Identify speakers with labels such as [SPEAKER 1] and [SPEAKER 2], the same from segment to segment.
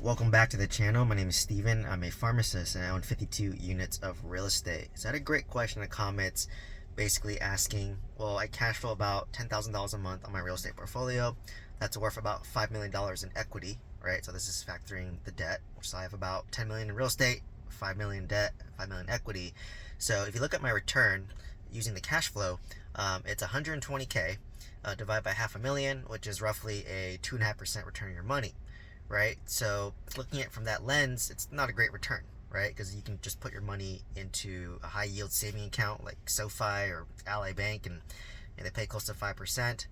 [SPEAKER 1] Welcome back to the channel. My name is Steven. I'm a pharmacist and I own 52 units of real estate. So I had a great question in the comments basically asking, well, I cash flow about $10,000 a month on my real estate portfolio. That's worth about $5 million in equity, right? So this is factoring the debt, which I have about 10 million in real estate, 5 million debt, 5 million equity. So if you look at my return using the cash flow, it's 120K divided by half a million, which is roughly a 2.5% return on your money, right? So looking at it from that lens, it's not a great return, right? Because you can just put your money into a high yield saving account like SoFi or Ally Bank, and they pay close to 5%.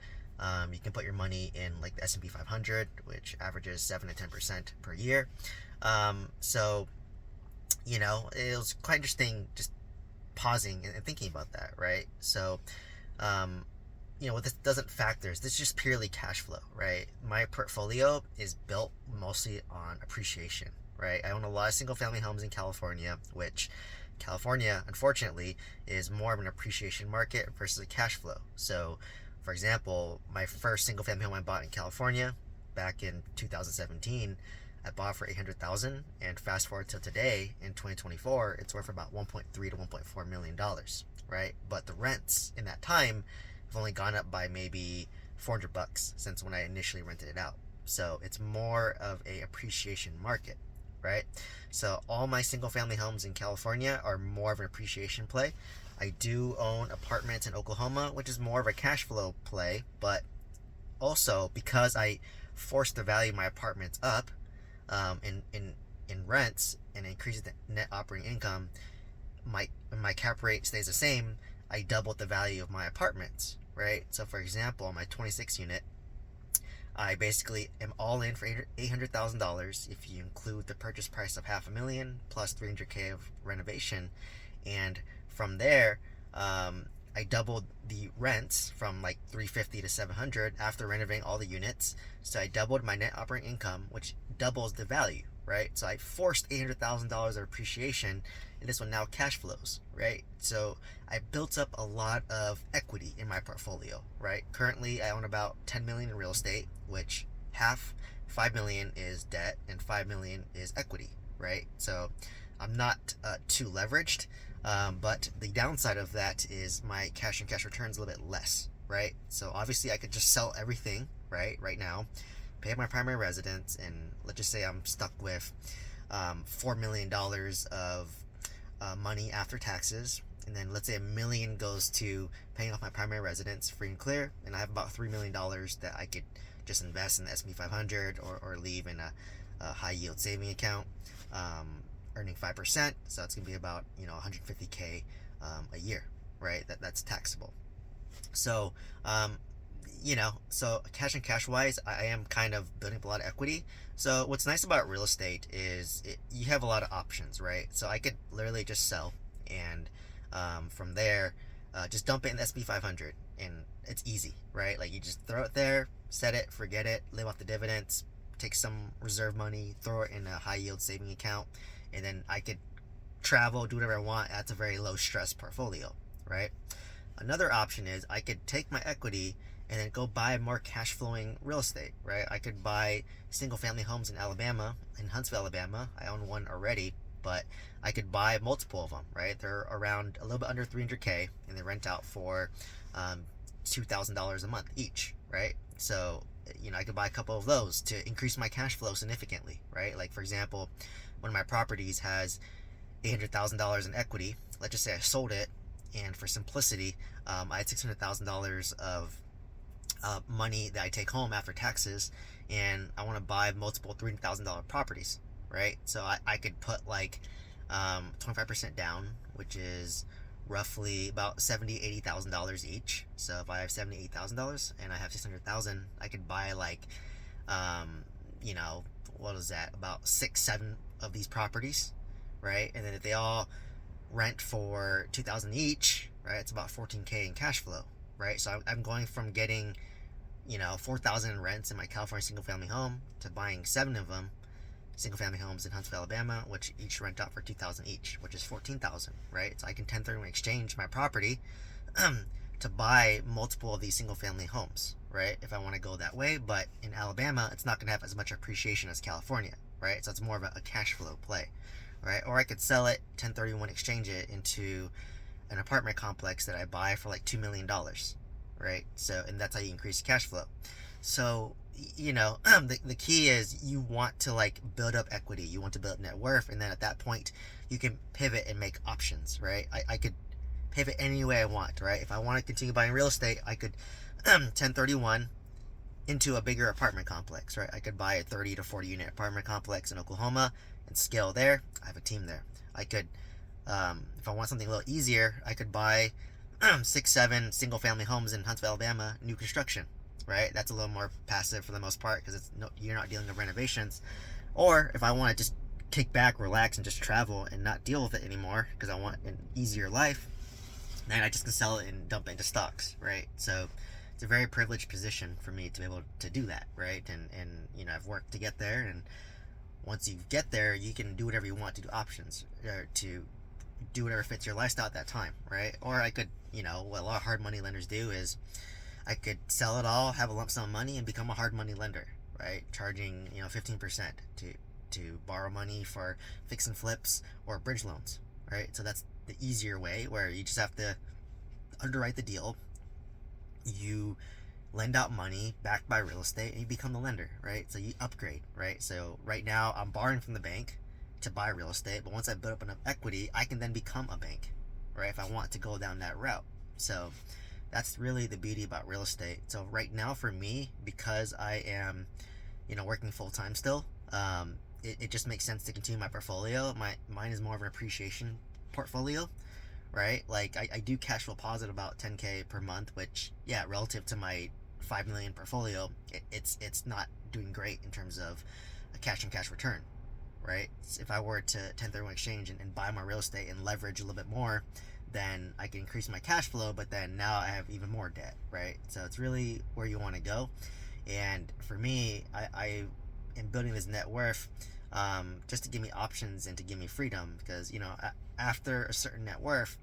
[SPEAKER 1] You can put your money in like the S&P 500, which averages 7 to 10% per year. So it was quite interesting just pausing and thinking about that, right? So what this doesn't factor is this is just purely cash flow, right? My portfolio is built mostly on appreciation, right? I own a lot of single family homes in California, which California, unfortunately, is more of an appreciation market versus a cash flow. So, for example, my first single family home I bought in California back in 2017, I bought for 800,000, and fast forward to today in 2024, it's worth about 1.3 to 1.4 million dollars, right? But the rents in that time have only gone up by maybe $400 since when I initially rented it out. So it's more of a appreciation market, right? So all my single family homes in California are more of an appreciation play. I do own apartments in Oklahoma, which is more of a cash flow play, but also because I forced the value of my apartments up in rents and increases the net operating income, my cap rate stays the same. I doubled the value of my apartments, right? So for example, on my 26 unit, I basically am all in for $800,000 if you include the purchase price of half a million plus 300K of renovation. And from there, I doubled the rents from like 350 to 700 after renovating all the units. So I doubled my net operating income, which doubles the value, right? So I forced $800,000 of appreciation, and this one now cash flows, right? So I built up a lot of equity in my portfolio, right? Currently, I own about 10 million in real estate, which half, 5 million is debt and 5 million is equity, right? So I'm not too leveraged, but the downside of that is my cash and cash returns a little bit less, right? So obviously I could just sell everything right now, pay my primary residence, and let's just say I'm stuck with $4 million of money after taxes, and then let's say $1 million goes to paying off my primary residence free and clear, and I have about $3 million that I could just invest in the S&P 500 or leave in a high yield saving account, earning 5%. So it's gonna be about 150K a year, right? That's taxable. So so cash and cash wise, I am kind of building up a lot of equity. So what's nice about real estate is you have a lot of options, right? So I could literally just sell, and from there, just dump it in the SP 500, and it's easy, right? Like you just throw it there, set it, forget it, live off the dividends, take some reserve money, throw it in a high yield saving account, and then I could travel, do whatever I want. That's a very low stress portfolio, right? Another option is I could take my equity and then go buy more cash flowing real estate, right? I could buy single family homes in Alabama, in Huntsville, Alabama. I own one already, but I could buy multiple of them, right? They're around a little bit under 300K, and they rent out for $2,000 a month each, right? So I could buy a couple of those to increase my cash flow significantly, right? Like for example, one of my properties has $800,000 in equity. Let's just say I sold it, and for simplicity, I had $600,000 of money that I take home after taxes, and I want to buy multiple $300,000 properties, right? So I could put like 25% down, which is roughly about $80,000 each. So if I have $78,000 and I have 600,000, I could buy like what is that, about 6-7 of these properties, right? And then if they all rent for 2,000 each, right, it's about 14K in cash flow, right? So I'm going from getting 4,000 in rents in my California single family home to buying 7 of them single family homes in Huntsville, Alabama, which each rent out for 2,000 each, which is 14,000, right? So I can 1031 exchange my property to buy multiple of these single family homes, right? If I want to go that way. But in Alabama, it's not going to have as much appreciation as California, right? So it's more of a cash flow play, right? Or I could sell it, 1031 exchange it into an apartment complex that I buy for like $2 million, right? So, and that's how you increase cash flow. So, the key is you want to like build up equity, you want to build up net worth, and then at that point, you can pivot and make options, right? I could pivot any way I want, right? If I want to continue buying real estate, I could 1031 into a bigger apartment complex, right? I could buy a 30 to 40 unit apartment complex in Oklahoma and scale there. I have a team there. I could, if I want something a little easier, I could buy 6, 7 single family homes in Huntsville, Alabama, new construction, right? That's a little more passive for the most part because you're not dealing with renovations. Or if I want to just kick back, relax, and just travel and not deal with it anymore because I want an easier life, then I just can sell it and dump it into stocks, right? So it's a very privileged position for me to be able to do that, right? And I've worked to get there, and once you get there, you can do whatever you want to do options, or to do whatever fits your lifestyle at that time, right? Or I could, what a lot of hard money lenders do is I could sell it all, have a lump sum of money, and become a hard money lender, right? Charging 15% to borrow money for fix and flips or bridge loans, right? So that's the easier way, where you just have to underwrite the deal, you lend out money backed by real estate, and you become the lender, right? So you upgrade, right? So right now I'm borrowing from the bank to buy real estate, but once I build up enough equity, I can then become a bank, right? If I want to go down that route. So that's really the beauty about real estate. So right now for me, because I am working full-time still, it just makes sense to continue my portfolio. Mine is more of an appreciation portfolio, right? Like I do cash flow positive about 10K per month, which, yeah, relative to my 5 million portfolio, it's not doing great in terms of a cash on cash return, right? If I were to 1031 exchange and buy my real estate and leverage a little bit more, then I can increase my cash flow, but then now I have even more debt, right? So it's really where you want to go. And for me, I am building this net worth just to give me options and to give me freedom, because after a certain net worth,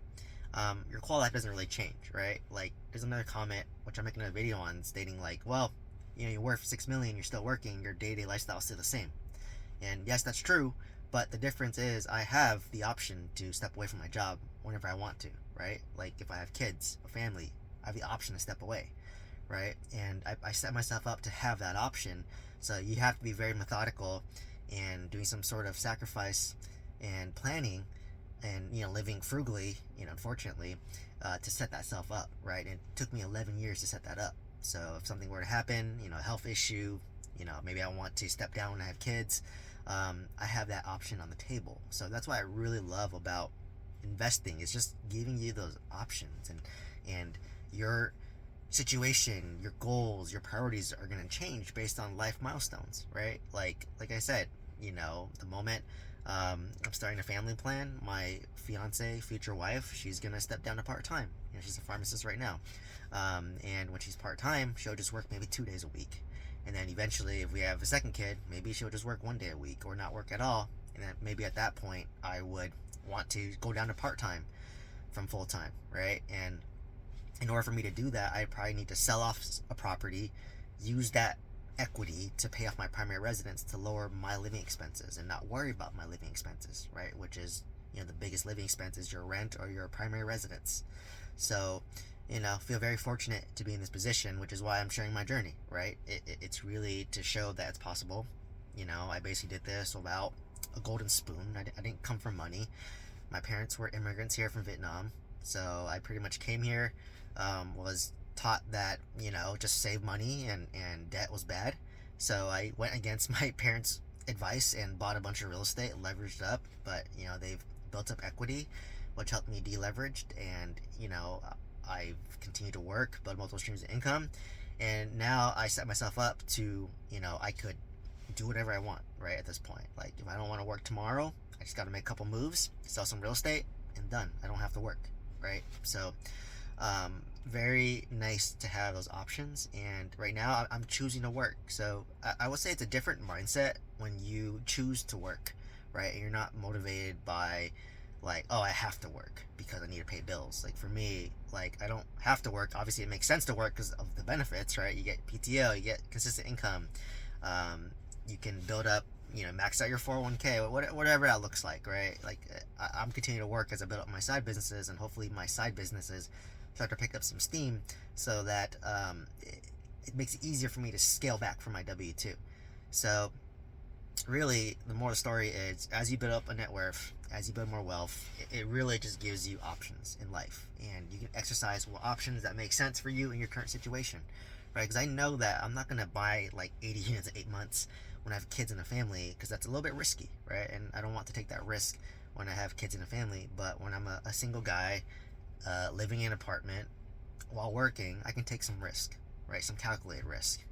[SPEAKER 1] your quality doesn't really change, right? Like, there's another comment which I'm making a video on stating like, well, you're worth 6 million, you're still working, your day-to-day lifestyle is still the same. And yes, that's true, but the difference is I have the option to step away from my job whenever I want to, right? Like if I have kids, a family, I have the option to step away, right? And I set myself up to have that option. So you have to be very methodical and doing some sort of sacrifice and planning, and living frugally, unfortunately, to set that self up, right? And it took me 11 years to set that up. So if something were to happen, a health issue, maybe I want to step down when I have kids, I have that option on the table. So that's why I really love about investing, is just giving you those options, and your situation, your goals, your priorities are going to change based on life milestones, right? Like I said, the moment I'm starting a family plan, my fiance, future wife, she's gonna step down to part-time. She's a pharmacist right now, and when she's part-time, she'll just work maybe 2 days a week, and then eventually, if we have a second kid, maybe she'll just work 1 day a week or not work at all. And then maybe at that point, I would want to go down to part-time from full-time, right? And in order for me to do that, I probably need to sell off a property, use that equity to pay off my primary residence, to lower my living expenses and not worry about my living expenses, right? Which is, the biggest living expense is your rent or your primary residence. So, feel very fortunate to be in this position, which is why I'm sharing my journey, right? It's really to show that it's possible. I basically did this without a golden spoon. I didn't come from money. My parents were immigrants here from Vietnam. So I pretty much came here, was taught that, just save money, and debt was bad. So I went against my parents' advice and bought a bunch of real estate, leveraged up, but, they've built up equity, which helped me deleveraged, and, I've continued to work, build multiple streams of income, and now I set myself up to, I could do whatever I want, right, at this point. Like, if I don't want to work tomorrow, I just got to make a couple moves, sell some real estate, and done. I don't have to work, right? So, very nice to have those options, and right now I'm choosing to work. So I would say it's a different mindset when you choose to work, right? And you're not motivated by like, oh, I have to work because I need to pay bills. Like for me, like I don't have to work. Obviously it makes sense to work because of the benefits, right? You get PTO, you get consistent income, you can build up max out your 401k, whatever that looks like, right? Like I'm continuing to work as I build up my side businesses, and hopefully my side businesses start to pick up some steam, so that it makes it easier for me to scale back from my W-2. So really, the more the story is, as you build up a net worth, as you build more wealth, it really just gives you options in life, and you can exercise what options that make sense for you in your current situation, right? Because I know that I'm not going to buy like 80 units in 8 months when I have kids and a family, because that's a little bit risky, right? And I don't want to take that risk when I have kids and a family. But when I'm a single guy living in an apartment while working, I can take some risk, right? Some calculated risk,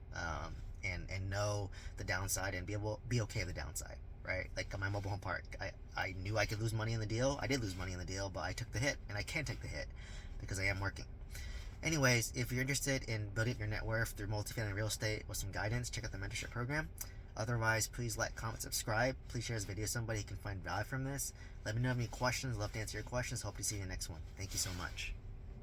[SPEAKER 1] and know the downside and be okay with the downside, right? Like on my mobile home park, I knew I could lose money in the deal. I did lose money in the deal, but I took the hit, and I can take the hit because I am working. Anyways, if you're interested in building up your net worth through multifamily real estate with some guidance, check out the mentorship program. Otherwise, please like, comment, subscribe. Please share this video with somebody who can find value from this. Let me know if you have any questions. Love to answer your questions. Hope to see you in the next one. Thank you so much.